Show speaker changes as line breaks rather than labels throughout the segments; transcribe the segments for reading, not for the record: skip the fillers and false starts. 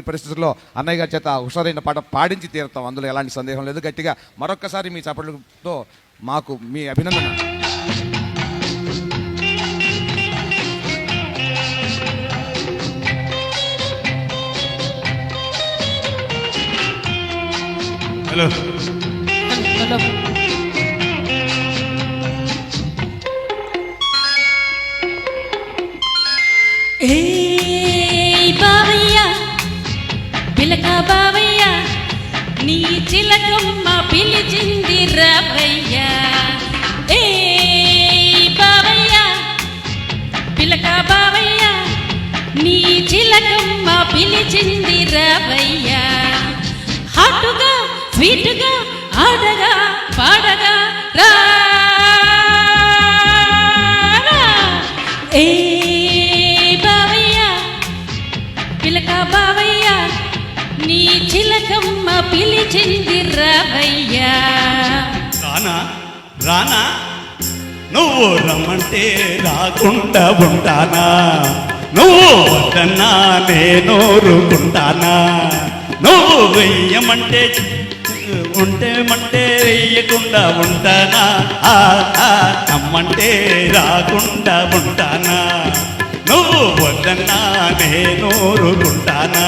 పరిస్థితుల్లో అన్నయ్య గారి చేత హుషారైన పాట పాడించి తీరుతాం, అందులో ఎలాంటి సందేహం లేదు. గట్టిగా మరొక్కసారి మీ చప్పట్లతో మాకు మీ అభినందన.
హలో
హలో బావయ్య పిలక బావయ్య నీ చిలకమ్మ పిలిచింది రావయ్య. ఏ బావయ్య పిలక బావయ్య నీ చిలకమ్మ పిలిచింది రావయ్య. హాటుగా స్వీటుగా ఆడగా పాడగా రా. ఏ పిలక బావయ్య నీ చిలకమ్మ పిలిచింది రావయ్యా.
రానా రానా నువ్వు రమ్మంటే రాకుండా ఉంటానా, నువ్వు వద్దన్నా నేను ఊరుకుంటానా, నువ్వు వెయ్యమంటే ఉంటేమంటే వెయ్యకుండా ఉంటానా, నమ్మంటే రాకుండా ఉంటానా, నువ్వు వద్దన్నా నేను ఊరుకుంటానా.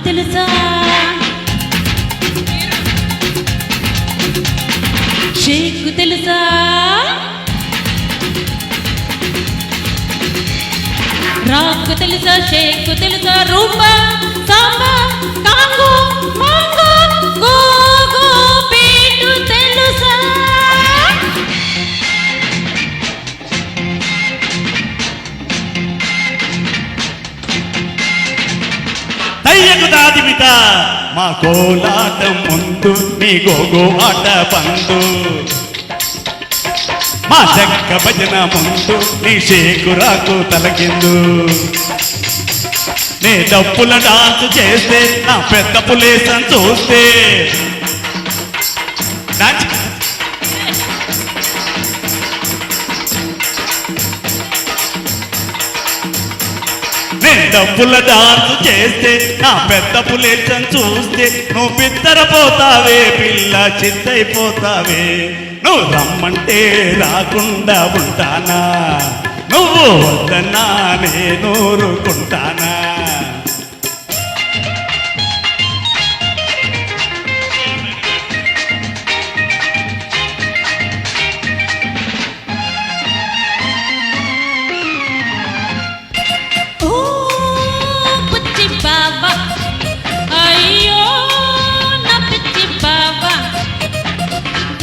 తెలుసా షేకు తెలుసా రాకు తెలుసా షేకు తెలుసా రూపా సాంబా కాంగో మాంగో గో గో పేటు తెలుసా.
దయ్యకు దాదిమిత మా కోలాటం ముందు నీ గోగో ఆట పండు, మా చెక్క భజన ముందు నీ షేకురాకు తలకిందు, నీ డప్పుల డాన్స్ చేస్తే నా పెద్ద పులేసం చూస్తే డబ్బుల డాన్స్ చేస్తే నా పెద్ద పులేసం చూస్తే నువ్వు బిత్తరపోతావే పిల్ల చిత్తైపోతావే. నువ్వు రమ్మంటే రాకుండా ఉంటానా, నువ్వు వద్దన్నా నేను ఊరుకుంటానా.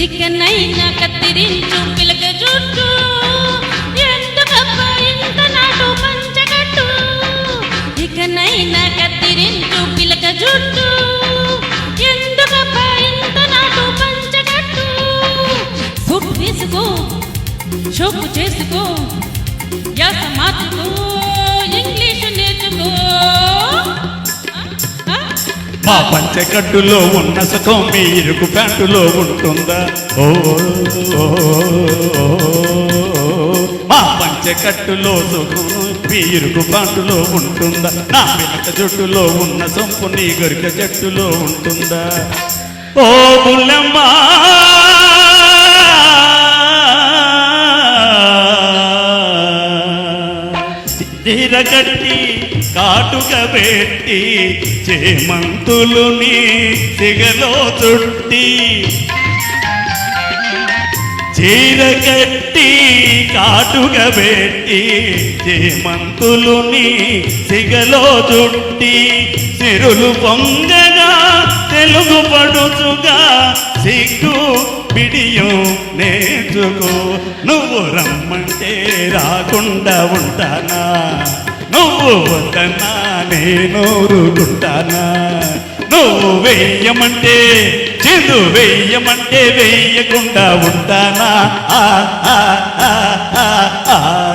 ఇకనైనా కత్తిరించు పిలక జుట్టు, ఎందుకబ్బా ఇంత నాటు పంచగట్టు. ఇకనైనా కత్తిరించు పిలక జుట్టు, ఎందుకబ్బా ఇంత నాటు పంచగట్టు. సూపు తీసుకో షోకు చేసుకో యాస మార్చుకో ఇంగ్లీషు నేర్చుకో.
మా పంచకట్టులో ఉన్న సుఖం మీ ఇరుకు ప్యాంటులో ఉంటుందా, ఓ మా పంచకట్టులో సుఖం మీ ఇరుకు ప్యాంటులో ఉంటుందా, నా పిలక జుట్టులో ఉన్న సొంపు నీ గొరిక జట్టులో ఉంటుందా. ఓ బుల్లమ్మ తీరగట్టి కాటుక పెట్టి చేమంతులుని సిగలో చుట్టి, చీరగట్టి కాటుక పెట్టి చేమంతులుని సిగలో చుట్టి, సిరులు పొంగగా తెలుగు పడుచుగా సిగ్గు బిడియం నేర్చుకో. నువ్వు రమ్మంటే రాకుండా ఉంటానా, నువ్వు వద్దన్నా నేను ఊరుకుంటానా. నువ్వు వెయ్యమంటే చిందు వెయ్యమంటే వెయ్యకుండా ఉంటానా. ఆ, ఆ, ఆ, ఆ, ఆ.